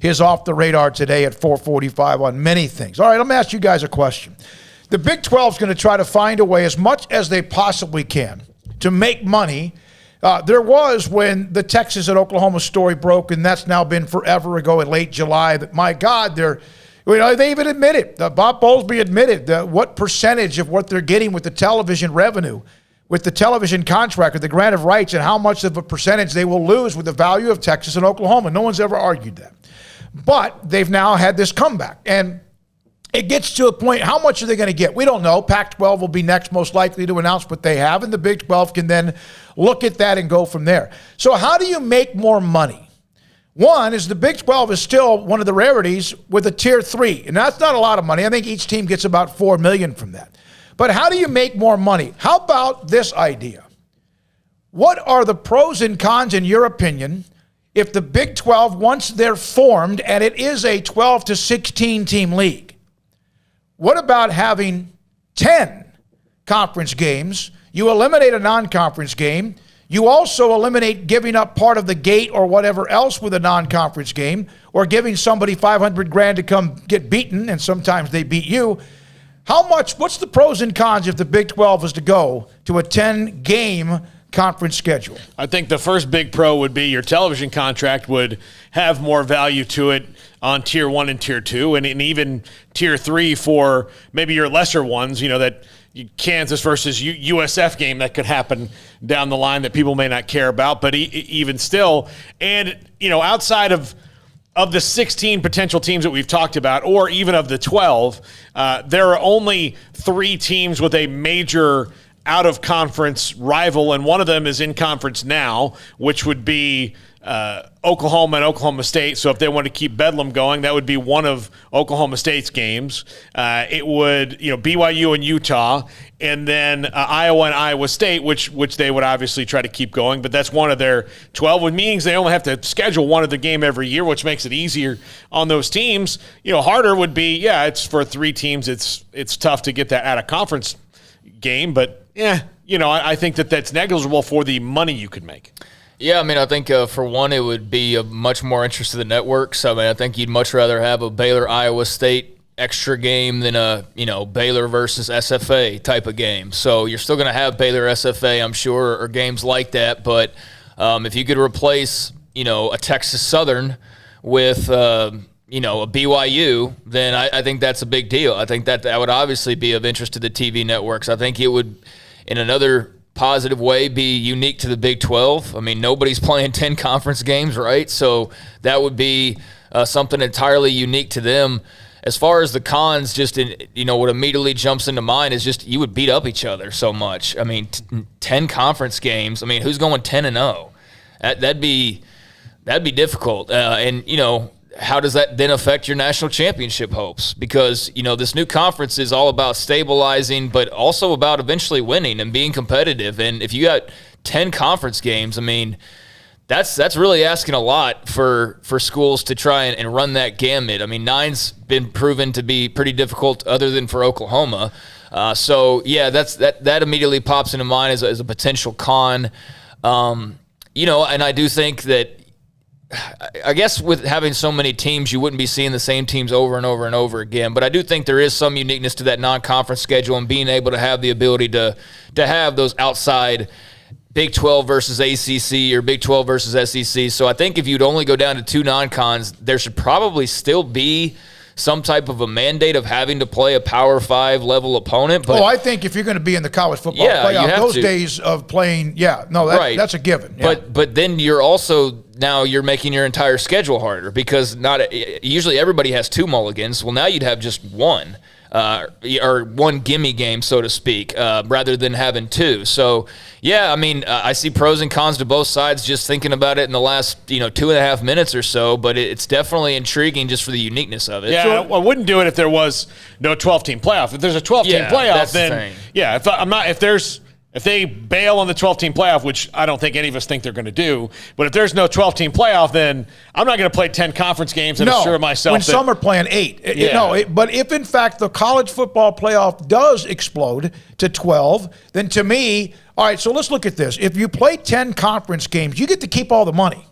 his off the radar today at 4:45 on many things. All right, let me ask you guys a question. The Big 12 is going to try to find a way as much as they possibly can to make money. There was when the Texas and Oklahoma story broke, and that's now been forever ago in late July, that, my God, they even admitted, Bob Bowlsby admitted what percentage of what they're getting with the television revenue, with the television contract, with the grant of rights, and how much of a percentage they will lose with the value of Texas and Oklahoma. No one's ever argued that. But they've now had this comeback. And it gets to a point, how much are they going to get? We don't know. Pac-12 will be next most likely to announce what they have, and the Big 12 can then look at that and go from there. So how do you make more money? One is the Big 12 is still one of the rarities with a Tier 3, and that's not a lot of money. I think each team gets about $4 million from that. But how do you make more money? How about this idea? What are the pros and cons, in your opinion, if the Big 12, once they're formed, and it is a 12 to 16 team league, what about having 10 conference games? You eliminate a non-conference game. You also eliminate giving up part of the gate or whatever else with a non-conference game, or giving somebody $500,000 to come get beaten, and sometimes they beat you. What's the pros and cons if the Big 12 is to go to a 10-game conference schedule? I think the first big pro would be your television contract would have more value to it on Tier 1 and Tier 2, and even Tier 3 for maybe your lesser ones, that Kansas versus USF game that could happen down the line that people may not care about, but even still. And, outside of the 16 potential teams that we've talked about, or even of the 12, there are only 3 teams with a major out-of-conference rival, and one of them is in conference now, which would be Oklahoma and Oklahoma State. So if they want to keep Bedlam going, that would be one of Oklahoma State's games. It would, BYU and Utah, and then Iowa and Iowa State, which they would obviously try to keep going. But that's one of their 12, with means they only have to schedule one of the game every year, which makes it easier on those teams. Harder would be, it's for 3 teams. It's tough to get that out of conference game, but I think that's negligible for the money you could make. Yeah, I think for one, it would be of much more interest to the networks. I think you'd much rather have a Baylor-Iowa State extra game than a Baylor versus SFA type of game. So you're still going to have Baylor-SFA, I'm sure, or games like that. But if you could replace a Texas Southern with a BYU, then I think that's a big deal. I think that would obviously be of interest to the TV networks. I think it would, in another positive way, be unique to the Big 12. Nobody's playing 10 conference games, right? So that would be something entirely unique to them. As far as the cons, what immediately jumps into mind is just you would beat up each other so much. 10 conference games. Who's going 10-0? That'd be difficult. How does that then affect your national championship hopes? Because, this new conference is all about stabilizing, but also about eventually winning and being competitive. And if you got 10 conference games, that's really asking a lot for schools to try and run that gamut. 9's been proven to be pretty difficult other than for Oklahoma. That immediately pops into mind as a potential con. And I do think that, I guess with having so many teams, you wouldn't be seeing the same teams over and over and over again. But I do think there is some uniqueness to that non-conference schedule and being able to have the ability to have those outside Big 12 versus ACC or Big 12 versus SEC. So I think if you'd only go down to 2 non-cons, there should probably still be some type of a mandate of having to play a Power 5 level opponent. But I think if you're going to be in the college football playoff, those days of playing, that's a given. Yeah. But then you're making your entire schedule harder because usually everybody has 2 mulligans. Well, now you'd have just one. Or one gimme game, so to speak, rather than having 2. So, I see pros and cons to both sides just thinking about it in the last, 2.5 minutes or so, but it's definitely intriguing just for the uniqueness of it. Yeah, so, I wouldn't do it if there was no 12-team playoff. If there's a 12-team playoff, then, if they bail on the 12-team playoff, which I don't think any of us think they're going to do, but if there's no 12-team playoff, then I'm not going to play 10 conference games and assure myself when some are playing 8. But if, in fact, the college football playoff does explode to 12, then to me, all right, so let's look at this. If you play 10 conference games, you get to keep all the money.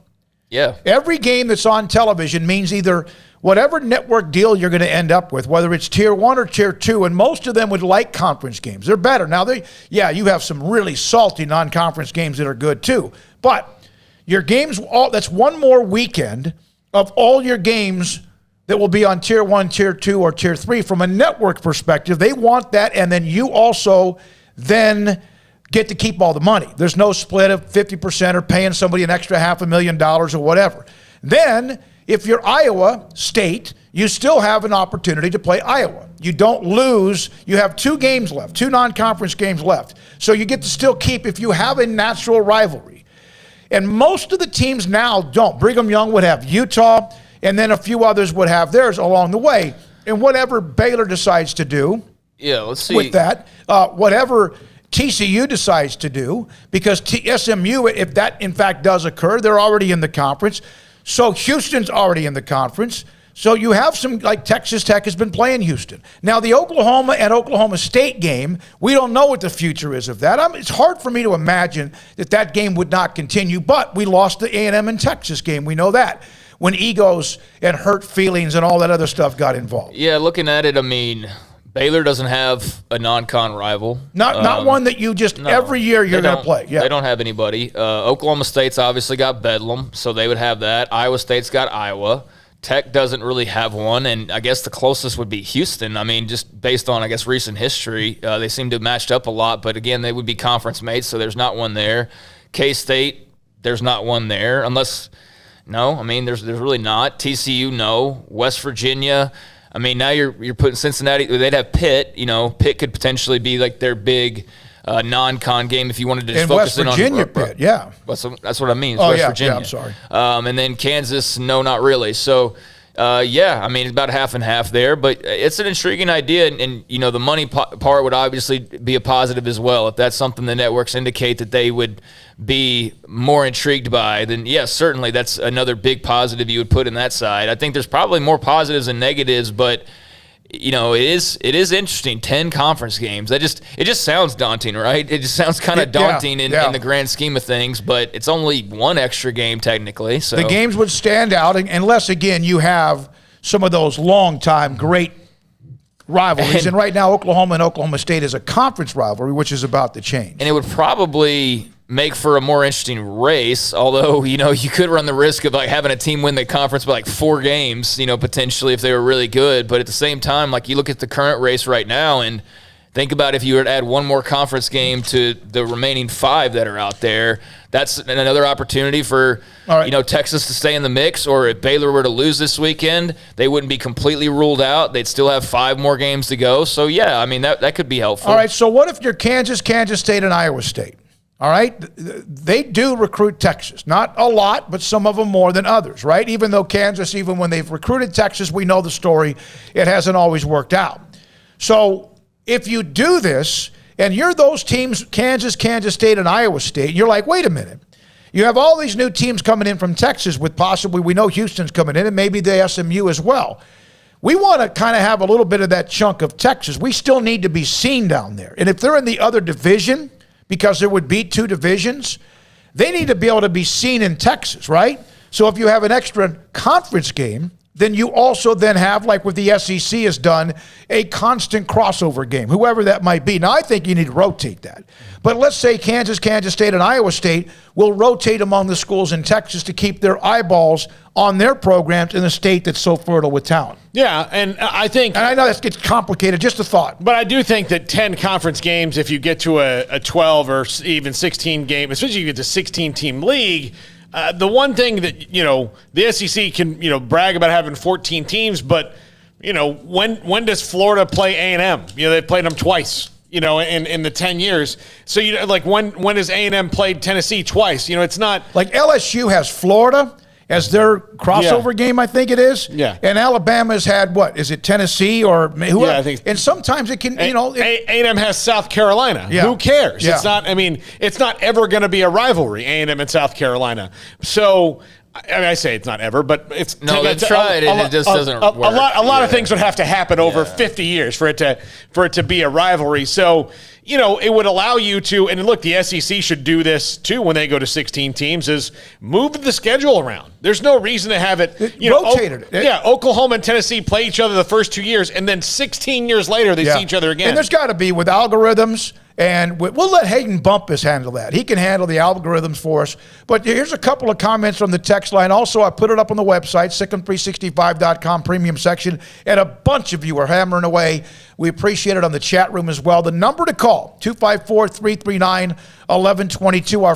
Yeah. Every game that's on television means either whatever network deal you're going to end up with, whether it's tier 1 or tier 2, and most of them would like conference games. They're better. Now, you have some really salty non-conference games that are good too. But your games, that's one more weekend of all your games that will be on tier 1, tier 2, or tier 3. From a network perspective, they want that, and then you also then get to keep all the money. There's no split of 50% or paying somebody an extra $500,000 or whatever. Then, if you're Iowa State, you still have an opportunity to play Iowa. You don't lose. You have 2 games left, 2 non-conference games left. So you get to still keep if you have a natural rivalry. And most of the teams now don't. Brigham Young would have Utah, and then a few others would have theirs along the way. And whatever Baylor decides to do let's see. with that, whatever TCU decides to do, because SMU, if that in fact does occur, they're already in the conference. So Houston's already in the conference. So you have some, like Texas Tech has been playing Houston. Now the Oklahoma and Oklahoma State game, we don't know what the future is of that. It's hard for me to imagine that game would not continue, but we lost the A&M and Texas game. We know that, when egos and hurt feelings and all that other stuff got involved. Yeah, looking at it, I mean, Baylor doesn't have a non-con rival. Not one that you just every year you're going to play. Yeah. They don't have anybody. Oklahoma State's obviously got Bedlam, so they would have that. Iowa State's got Iowa. Tech doesn't really have one, and I guess the closest would be Houston. I mean, just based on, I guess, recent history, they seem to have matched up a lot, but again, they would be conference mates, so there's not one there. K-State, there's not one there, unless – no, I mean, there's really not. TCU, no. West Virginia – I mean, now you're putting Cincinnati. They'd have Pitt. Pitt could potentially be like their big non-con game if you wanted to just focus in on West Virginia. Pitt, yeah. That's what I mean. West Virginia. Yeah, I'm sorry. And then Kansas, no, not really. So, I mean, it's about half and half there, but it's an intriguing idea, and the money part would obviously be a positive as well. If that's something the networks indicate that they would be more intrigued by, then yes, certainly that's another big positive you would put in that side. I think there's probably more positives than negatives, but it is interesting. 10 conference games. It just sounds daunting, right? It just sounds kind of daunting in the grand scheme of things, but it's only one extra game technically. So the games would stand out unless, again, you have some of those long-time great rivalries. And right now, Oklahoma and Oklahoma State is a conference rivalry, which is about to change. And it would probably make for a more interesting race, although, you could run the risk of like having a team win the conference by like 4 games, potentially if they were really good. But at the same time, like you look at the current race right now and think about if you were to add one more conference game to the remaining 5 that are out there, that's another opportunity for, Texas to stay in the mix. Or if Baylor were to lose this weekend, they wouldn't be completely ruled out. They'd still have 5 more games to go. So, yeah, I mean, that could be helpful. All right, so what if you're Kansas State, and Iowa State? All right, they do recruit Texas. Not a lot, but some of them more than others, right? Even though Kansas, even when they've recruited Texas, we know the story, it hasn't always worked out. So if you do this, and you're those teams, Kansas State, and Iowa State, you're like, wait a minute. You have all these new teams coming in from Texas with possibly, we know Houston's coming in, and maybe the SMU as well. We want to kind of have a little bit of that chunk of Texas. We still need to be seen down there. And if they're in the other division, because there would be 2 divisions, they need to be able to be seen in Texas, right? So if you have an extra conference game, then you also then have, like what the SEC has done, a constant crossover game, whoever that might be. Now, I think you need to rotate that. But let's say Kansas State, and Iowa State will rotate among the schools in Texas to keep their eyeballs on their programs in a state that's so fertile with talent. Yeah, and I think... And I know that gets complicated, just a thought. But I do think that 10 conference games, if you get to a 12 or even 16 game, especially if you get to 16-team league... the one thing that, the SEC can, brag about having 14 teams, but, when does Florida play A&M? They've played them twice, in the 10 years. So, when has A&M played Tennessee twice? It's not. Like LSU has Florida as their crossover game, I think it is. Yeah. And Alabama's had what? Is it Tennessee or whoever? Yeah, I think. And sometimes it can, A&M has South Carolina. Yeah. Who cares? Yeah. It's not. I mean, it's not ever going to be a rivalry, A&M and South Carolina. So I mean, I say it's not ever, but it's No, they've tried and it just doesn't work. A lot of things would have to happen over 50 years for it to be a rivalry. So, it would allow you to, and look, the SEC should do this too when they go to 16 teams, is move the schedule around. There's no reason to have it, rotated. Oklahoma and Tennessee play each other the first 2 years, and then 16 years later they see each other again. And there's got to be with algorithms. And we'll let Hayden Bumpus handle that. He can handle the algorithms for us. But here's a couple of comments from the text line. Also, I put it up on the website, Sikkim365.com premium section, and a bunch of you are hammering away. We appreciate it on the chat room as well. The number to call, 254-339-1122. Our